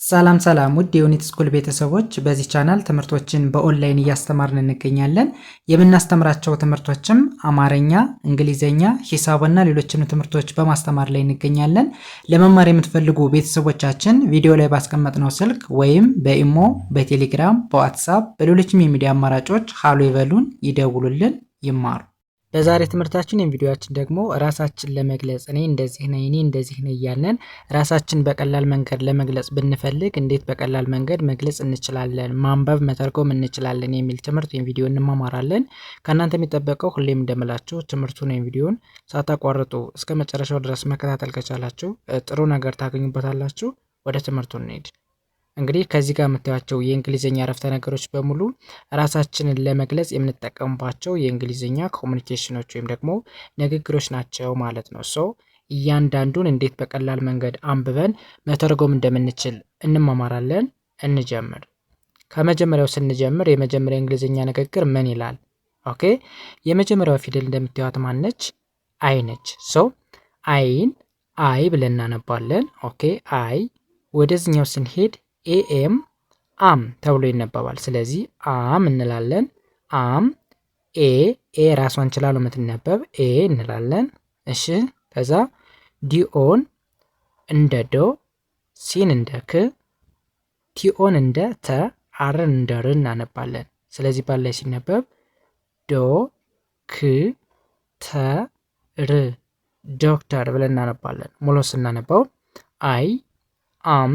ሰላም ሰላም ውድ የዩኒት ስኩል ቤተሰቦች፣ በዚህ ቻናል ትምህርቶችን በኦንላይን እያስተማርን እንገኛለን። የምናስተምራቸው ትምህርቶችም አማርኛ፣ እንግሊዘኛ፣ ሂሳብና ሌሎችንም ትምህርቶች በማስተማር ላይ እንገኛለን። ለመማር የምትፈልጉ ቤተሰቦቻችን ቪዲዮ ላይ ባስቀመጥነው ስልክ ወይም በኢሞ፣ በቴሌግራም፣ በዋትሳፕ በሌሎችም የሚዲያ አማራጮች ሃሎ ይበሉን፣ ይደውሉልን፣ ይማሩ። በዛሬ ትምህርታችን ቪዲዮአችን ደግሞ ራሳችን ለመግለጽ እኔ እንደዚህ ነኝ እያልን ራሳችን በቀላል መንገድ ለመግለጽ ብንፈልግ እንዴት በቀላል መንገድ መግለጽ እንችላለን፣ ማንበብ መተርጎም እንችላለን የሚል ትምህርት ቪዲዮ እንማማራለን። ከእናንተ የሚጠበቀው ሁሌም እንደምላችሁ ትምህርቱን ቪዲዮን ሳታቋርጡ እስከ መጨረሻው ድረስ መከታተል ከቻላችሁ ጥሩ ነገር ታገኙበታላችሁ። ወደ ትምህርቱ እንሂድ። እንግዲህ ከዚህ ጋር የምታዩቸው የእንግሊዘኛ አረፍተ ነገሮች በሙሉ ራሳችንን ለመግለጽ የምንጠቀምባቸው የእንግሊዘኛ ኮሙኒኬሽኖች ወይም ደግሞ ንግግሮች ናቸው ማለት ነው። ሶ እያንዳንዱን እንዴት በቀላል መንገድ አንብበን መተርጎም እንደምንችል እንማማራለን። እንጀምር። ከመጀመሪያው ስንጀምር የመጀመሪያ እንግሊዘኛ ንግግር ምን ይላል? ኦኬ፣ የመጀመሪያው ፊደል እንደምታዩት ማነች? አይ ነች። ሶ አይን አይ ብለን እናነባለን። ኦኬ፣ አይ። ወደዚህኛው ስንሄድ ኤኤም አም ተብሎ ይነበባል። ስለዚህ አም እንላለን። አም። ኤ ራሷን ችላ ነው የምትነበብ፣ ኤ እንላለን። እሺ፣ ከዛ ዲኦን እንደ ዶ፣ ሲን እንደ ክ፣ ቲኦን እንደ ተ፣ አርን እንደ ር እናነባለን። ስለዚህ ባል ላይ ሲነበብ ዶ ክ ተ ር ዶክተር ብለን እናነባለን። ሙሉ ስናነባው አይ አም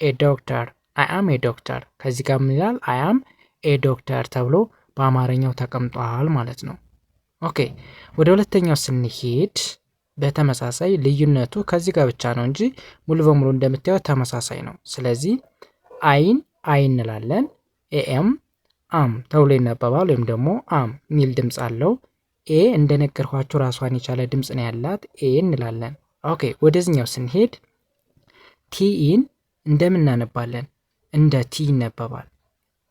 ኤ ዶክተር፣ አይ አም ኤ ዶክተር። ከዚህ ጋር ምን ይላል? አይ አም ኤ ዶክተር ተብሎ በአማርኛው ተቀምጧል ማለት ነው። ኦኬ፣ ወደ ሁለተኛው ስንሄድ በተመሳሳይ ልዩነቱ ከዚህ ጋር ብቻ ነው እንጂ ሙሉ በሙሉ እንደምታዩት ተመሳሳይ ነው። ስለዚህ አይን አይ እንላለን። ኤኤም አም ተብሎ ይነበባል፣ ወይም ደግሞ አም ሚል ድምፅ አለው። ኤ እንደነገርኳችሁ ራሷን የቻለ ድምፅ ነው ያላት፣ ኤ እንላለን። ኦኬ፣ ወደዚህኛው ስንሄድ ቲኢን እንደምናነባለን? እንደ ቲ ይነበባል።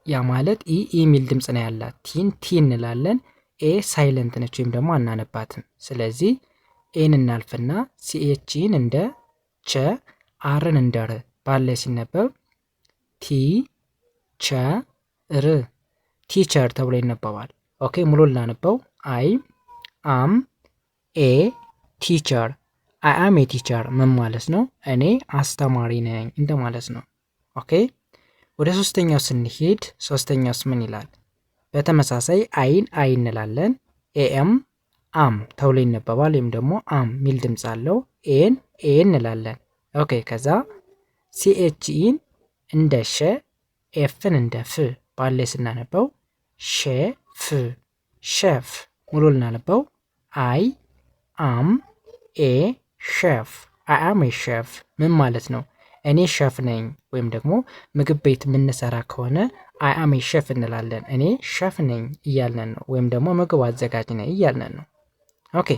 ያ ማለት ኢ የሚል ድምፅ ነው ያላት፣ ቲን ቲ እንላለን። ኤ ሳይለንት ነች ወይም ደግሞ አናነባትም። ስለዚህ ኤን እናልፍና ሲኤችን እንደ ቸ፣ አርን እንደ ር ባለ ሲነበብ ቲ ቸ ር ቲቸር ተብሎ ይነበባል። ኦኬ፣ ሙሉ ላነበው። አይ አም ኤ ቲቸር፣ አይ አም ኤ ቲቸር ምን ማለት ነው? እኔ አስተማሪ ነኝ እንደማለት ነው። ኦኬ፣ ወደ ሶስተኛው ስንሄድ ሶስተኛውስ ምን ይላል? በተመሳሳይ አይን አይ እንላለን። ኤኤም አም ተብሎ ይነበባል፣ ወይም ደግሞ አም ሚል ድምፅ አለው። ኤን ኤ እንላለን። ኦኬ፣ ከዛ ሲኤችኢን እንደ ሸ፣ ኤፍን እንደ ፍ ባለ ስናነበው ሼፍ፣ ሼፍ። ሙሉ ልናነበው አይ አም ኤ ሼፍ፣ አይ አም ኤ ሼፍ ምን ማለት ነው? እኔ ሼፍ ነኝ። ወይም ደግሞ ምግብ ቤት የምንሰራ ከሆነ አይ አም ኤ ሼፍ እንላለን። እኔ ሼፍ ነኝ እያልነን ነው፣ ወይም ደግሞ ምግብ አዘጋጅ ነኝ እያልነን ነው። ኦኬ፣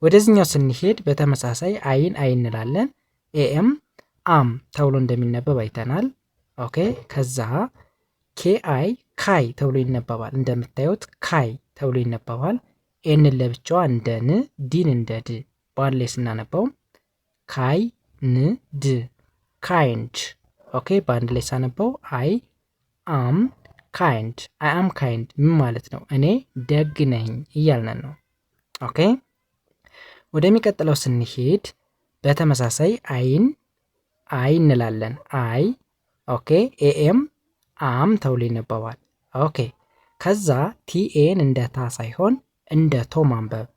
ወደዚህኛው ስንሄድ በተመሳሳይ አይን አይ እንላለን። ኤኤም አም ተብሎ እንደሚነበብ አይተናል። ኦኬ፣ ከዛ ኬአይ ካይ ተብሎ ይነበባል። እንደምታዩት ካይ ተብሎ ይነበባል። ኤንን ለብቻዋ እንደ ን፣ ዲን እንደ ድ ባለ ስናነባው ካይ ን ድ ካይንድ። ኦኬ፣ በአንድ ላይ ሳነበው አይ አም ካይንድ፣ አይ አም ካይንድ ምን ማለት ነው? እኔ ደግ ነኝ እያልነን ነው። ኦኬ፣ ወደሚቀጥለው ስንሄድ በተመሳሳይ አይን አይ እንላለን። አይ። ኦኬ፣ ኤኤም አም ተብሎ ይነበባል። ኦኬ፣ ከዛ ቲኤን እንደ ታ ሳይሆን እንደ ቶ ማንበብ።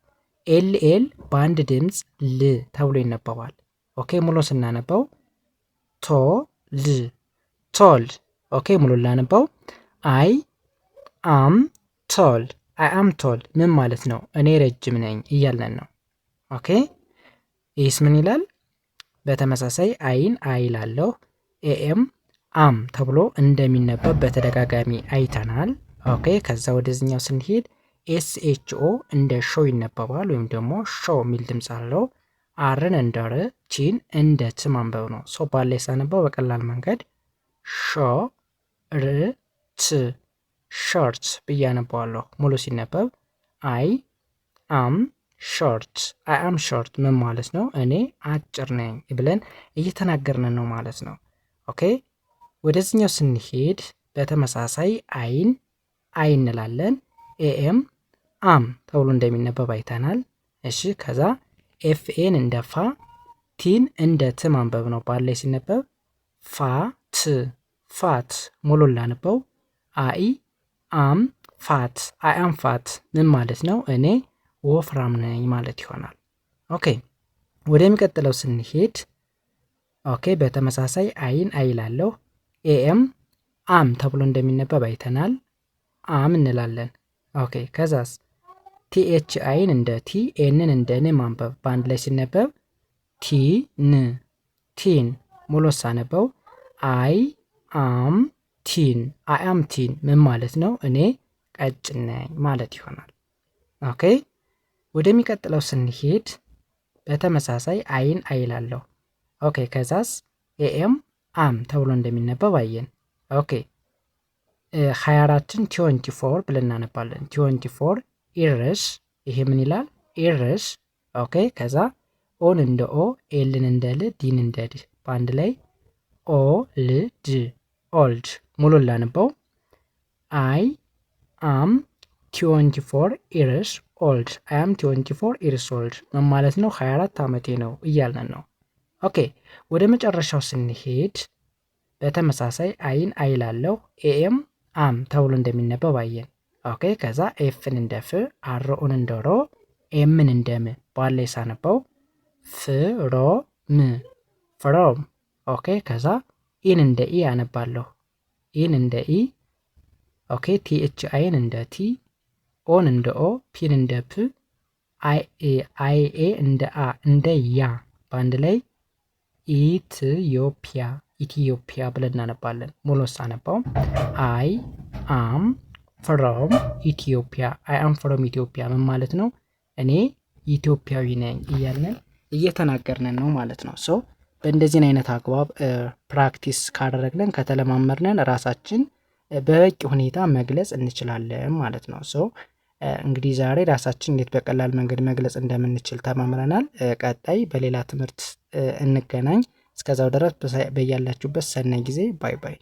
ኤልኤል በአንድ ድምፅ ል ተብሎ ይነበባል። ኦኬ፣ ሙሉ ስናነበው ቶ ል ቶል። ኦኬ፣ ሙሉ ላነበው አይ አም ቶል፣ አይ አም ቶል ምን ማለት ነው? እኔ ረጅም ነኝ እያለን ነው። ኦኬ፣ ይህስ ምን ይላል? በተመሳሳይ አይን አይ ላለሁ። ኤኤም አም ተብሎ እንደሚነበብ በተደጋጋሚ አይተናል። ኦኬ፣ ከዛ ወደዚህኛው ስንሄድ ኤስኤችኦ እንደ ሾ ይነበባል፣ ወይም ደግሞ ሾ የሚል ድምፅ አለው። አርን እንደ ር፣ ቺን እንደ ት ማንበብ ነው። ሶ ባለ ሳነበው በቀላል መንገድ ሾ ር ት ሾርት ብዬ አነበዋለሁ። ሙሉ ሲነበብ አይ አም ሾርት፣ አይ አም ሾርት ምን ማለት ነው? እኔ አጭር ነኝ ብለን እየተናገርን ነው ማለት ነው። ኦኬ ወደዚህኛው ስንሄድ በተመሳሳይ አይን አይ እንላለን። ኤኤም አም ተብሎ እንደሚነበብ አይተናል። እሺ ከዛ ኤፍኤን እንደ ፋ ቲን እንደ ት ማንበብ ነው። ባል ላይ ሲነበብ ፋ ት ፋት ሙሉ ላነበው አይ አም ፋት አይ አም ፋት ምን ማለት ነው? እኔ ወፍራም ነኝ ማለት ይሆናል። ኦኬ ወደሚቀጥለው ስንሄድ ኦኬ በተመሳሳይ አይን አይ ላለሁ ኤኤም አም ተብሎ እንደሚነበብ አይተናል። አም እንላለን። ኦኬ ከዛስ ቲኤች አይን እንደ ቲ ኤንን እንደ ን ማንበብ በአንድ ላይ ሲነበብ ቲ ን ቲን ሙሉ ሳነበው አይ አም ቲን አይ አም ቲን ምን ማለት ነው? እኔ ቀጭን ነኝ ማለት ይሆናል። ኦኬ ወደሚቀጥለው ስንሄድ በተመሳሳይ አይን አይላለሁ። ኦኬ ከዛስ ኤኤም አም ተብሎ እንደሚነበብ አየን። ኦኬ 24ን 24 ብለን እናነባለን። 24 ኢርስ ይሄ ምን ይላል? ኢርስ ኦኬ ከዛ ኦን እንደ ኦ ኤልን እንደ ል ዲን እንደ ድ በአንድ ላይ ኦ ል ድ ኦልድ ሙሉ ላነበው አይ አም 24 ኢርስ ኦልድ አይ አም 24 ኢርስ ኦልድ ምን ማለት ነው? 24 ዓመቴ ነው እያልን ነው። ኦኬ ወደ መጨረሻው ስንሄድ በተመሳሳይ አይን አይላለሁ ኤኤም አም ተብሎ እንደሚነበብ አየን። ኦኬ ከዛ ኤፍን እንደ ፍ አርኦን እንደ ሮ ኤምን እንደ ም ባለ ሳነበው ፍሮ ም ፍሮም ኦኬ ከዛ ኢን እንደ ኢ ያነባለሁ ኢን እንደ ኢ ኦኬ ቲኤች አይን እንደ ቲ ኦን እንደ ኦ ፒን እንደ ፕ አይ ኤ እንደ አ እንደ ያ በአንድ ላይ ኢትዮጵያ ኢትዮጵያ ብለን እናነባለን። ሙሉ ሳነባው አይ አም ፍሮም ኢትዮጵያ አይ አም ፍሮም ኢትዮጵያ ምን ማለት ነው? እኔ ኢትዮጵያዊ ነኝ እያልን እየተናገርነን ነው ማለት ነው። ሶ በእንደዚህን አይነት አግባብ ፕራክቲስ ካደረግን ከተለማመድነን ራሳችን በበቂ ሁኔታ መግለጽ እንችላለን ማለት ነው። ሶ እንግዲህ ዛሬ ራሳችን እንዴት በቀላል መንገድ መግለጽ እንደምንችል ተማምረናል። ቀጣይ በሌላ ትምህርት እንገናኝ። እስከዛው ድረስ በያላችሁበት ሰናይ ጊዜ። ባይ ባይ።